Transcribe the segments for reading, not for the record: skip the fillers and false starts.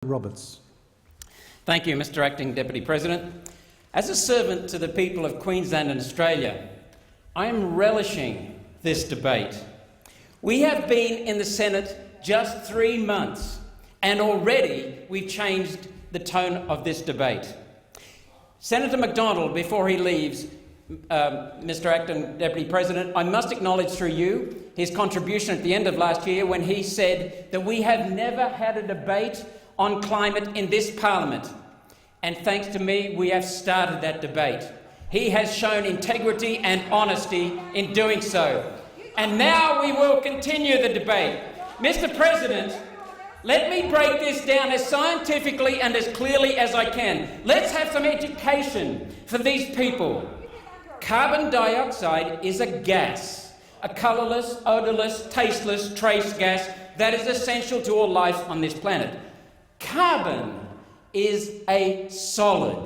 Roberts. Thank you, Mr. Acting Deputy President. As a servant to the people of Queensland and Australia, I am relishing this debate. We have been in the Senate just 3 months, and already we've changed the tone of this debate. Senator McDonald, before he leaves, Mr. Acting Deputy President, I must acknowledge through you his contribution at the end of last year when he said that we have never had a debate on climate in this Parliament. And thanks to me, we have started that debate. He has shown integrity and honesty in doing so. And now we will continue the debate. Mr. President, let me break this down as scientifically and as clearly as I can. Let's have some education for these people. Carbon dioxide is a gas, a colourless, odourless, tasteless, trace gas that is essential to all life on this planet. Carbon is a solid.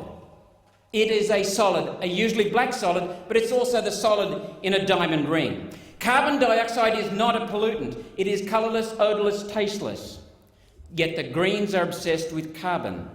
It is a solid, a usually black solid, but it's also the solid in a diamond ring. Carbon dioxide is not a pollutant. It is colourless, odourless, tasteless. Yet the Greens are obsessed with carbon.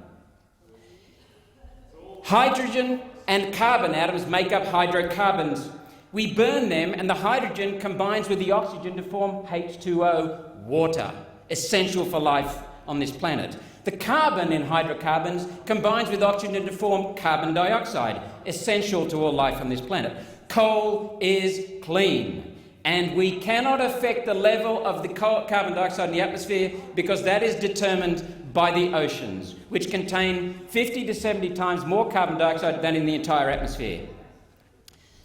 Hydrogen and carbon atoms make up hydrocarbons. We burn them and the hydrogen combines with the oxygen to form H2O, water, essential for life on this planet. The carbon in hydrocarbons combines with oxygen to form carbon dioxide, essential to all life on this planet. Coal is clean, and we cannot affect the level of the carbon dioxide in the atmosphere because that is determined by the oceans, which contain 50 to 70 times more carbon dioxide than in the entire atmosphere.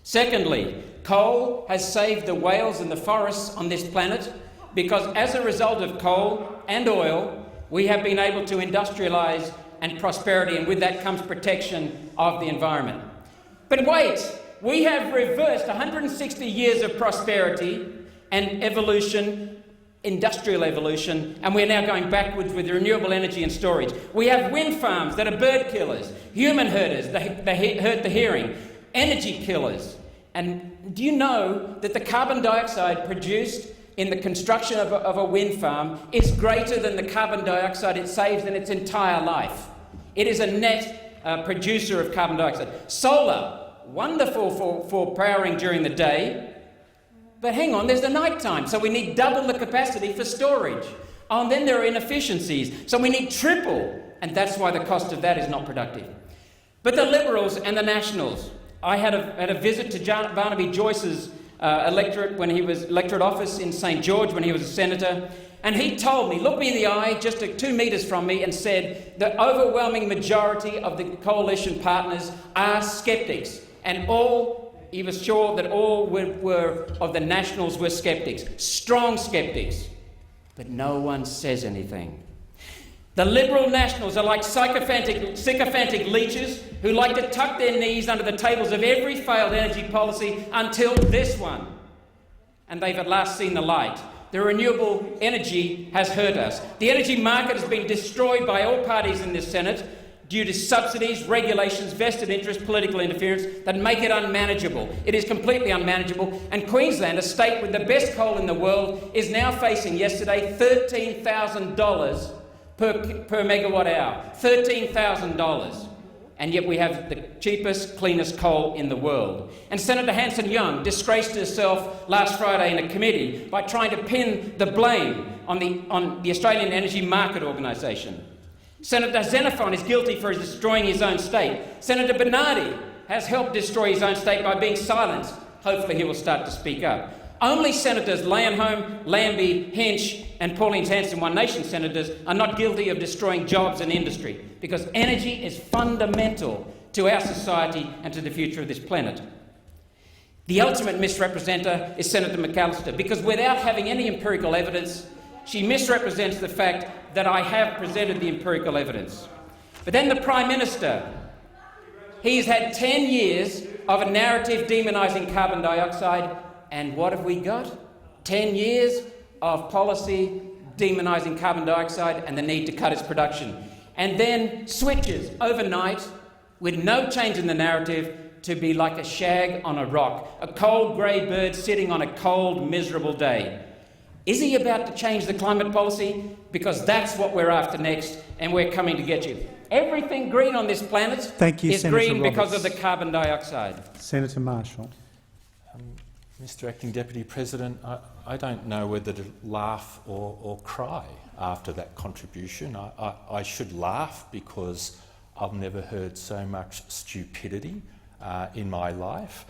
Secondly, coal has saved the whales and the forests on this planet because as a result of coal and oil, we have been able to industrialise and prosperity, and with that comes protection of the environment. But wait, we have reversed 160 years of prosperity and evolution, industrial evolution, and we're now going backwards with renewable energy and storage. We have wind farms that are bird killers, human herders, they hurt the hearing, energy killers. And do you know that the carbon dioxide produced in the construction of a wind farm is greater than the carbon dioxide it saves in its entire life? It is a net producer of carbon dioxide. Solar, wonderful for powering during the day, but hang on, there's the night time, so we need double the capacity for storage. Oh, and then there are inefficiencies, so we need triple, and that's why the cost of that is not productive. But the Liberals and the Nationals, I had a visit to Barnaby Joyce's electorate office in St George when he was a senator, and he told me, looked me in the eye just 2 metres from me and said the overwhelming majority of the coalition partners are sceptics, and he was sure that all were of the Nationals were sceptics, strong sceptics, but no one says anything. The Liberal Nationals are like sycophantic leeches who like to tuck their knees under the tables of every failed energy policy until this one. And they've at last seen the light. The renewable energy has hurt us. The energy market has been destroyed by all parties in this Senate due to subsidies, regulations, vested interest, political interference that make it unmanageable. It is completely unmanageable. And Queensland, a state with the best coal in the world, is now facing yesterday $13,000 per megawatt hour, $13,000, and yet we have the cheapest, cleanest coal in the world. And Senator Hanson-Young disgraced herself last Friday in a committee by trying to pin the blame on the Australian Energy Market Organisation. Senator Xenophon is guilty for destroying his own state. Senator Bernardi has helped destroy his own state by being silenced. Hopefully he will start to speak up. Only Senators Leyenhome, Lambie, Hinch and Pauline Hanson, One Nation senators, are not guilty of destroying jobs and industry because energy is fundamental to our society and to the future of this planet. The ultimate misrepresenter is Senator McAllister because without having any empirical evidence, she misrepresents the fact that I have presented the empirical evidence. But then the Prime Minister, he's had 10 years of a narrative demonising carbon dioxide. And what have we got? 10 years of policy demonising carbon dioxide and the need to cut its production. And then switches overnight with no change in the narrative to be like a shag on a rock, a cold grey bird sitting on a cold, miserable day. Is he about to change the climate policy? Because that's what we're after next, and we're coming to get you. Everything green on this planet is Senator green Roberts. because of the carbon dioxide. Senator Marshall. Mr Acting Deputy President, I don't know whether to laugh or cry after that contribution. I should laugh because I've never heard so much stupidity in my life.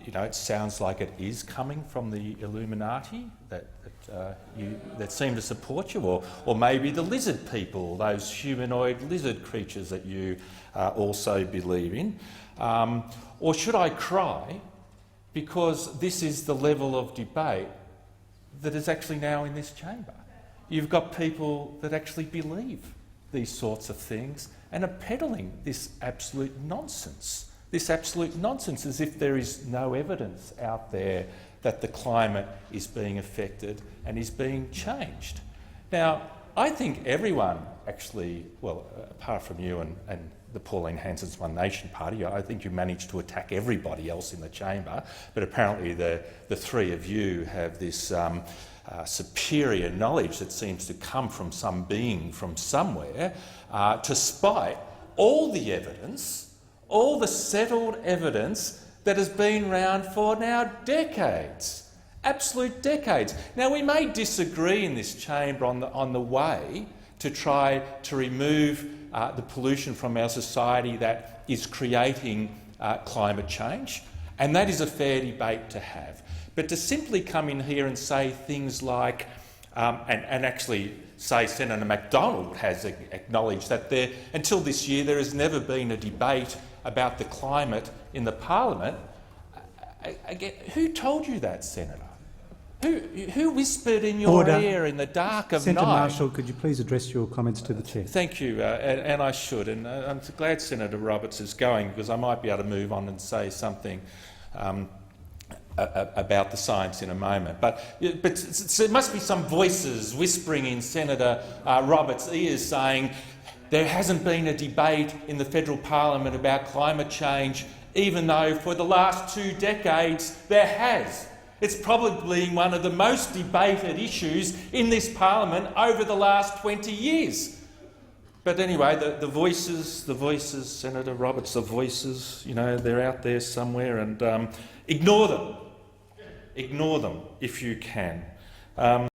It sounds like it is coming from the Illuminati that seem to support you, or maybe the lizard people, those humanoid lizard creatures that you also believe in. Or should I cry because this is the level of debate that is actually now in this chamber? You've got people that actually believe these sorts of things and are peddling this absolute nonsense. This absolute nonsense, as if there is no evidence out there that the climate is being affected and is being changed. Now, I think everyone actually, well, apart from you and the Pauline Hanson's One Nation Party, I think you managed to attack everybody else in the chamber, but apparently the three of you have this superior knowledge that seems to come from some being from somewhere, to spite all the evidence, all the settled evidence that has been around for now decades, absolute decades. Now, we may disagree in this chamber on the way to try to remove the pollution from our society that is creating climate change, and that is a fair debate to have. But to simply come in here and say things like, and actually say Senator MacDonald has acknowledged that until this year there has never been a debate about the climate in the Parliament. Again, who told you that, Senator? Who whispered in your ear in the dark of Senator night? Marshall, could you please address your comments to the Chair? Thank you, and I should. And I'm glad Senator Roberts is going, because I might be able to move on and say something about the science in a moment. But there must be some voices whispering in Senator Roberts' ears saying there hasn't been a debate in the federal parliament about climate change, even though for the last 2 decades there has. It's probably one of the most debated issues in this parliament over the last 20 years. But anyway, the voices, Senator Roberts, the voices, they're out there somewhere, and ignore them. Ignore them if you can.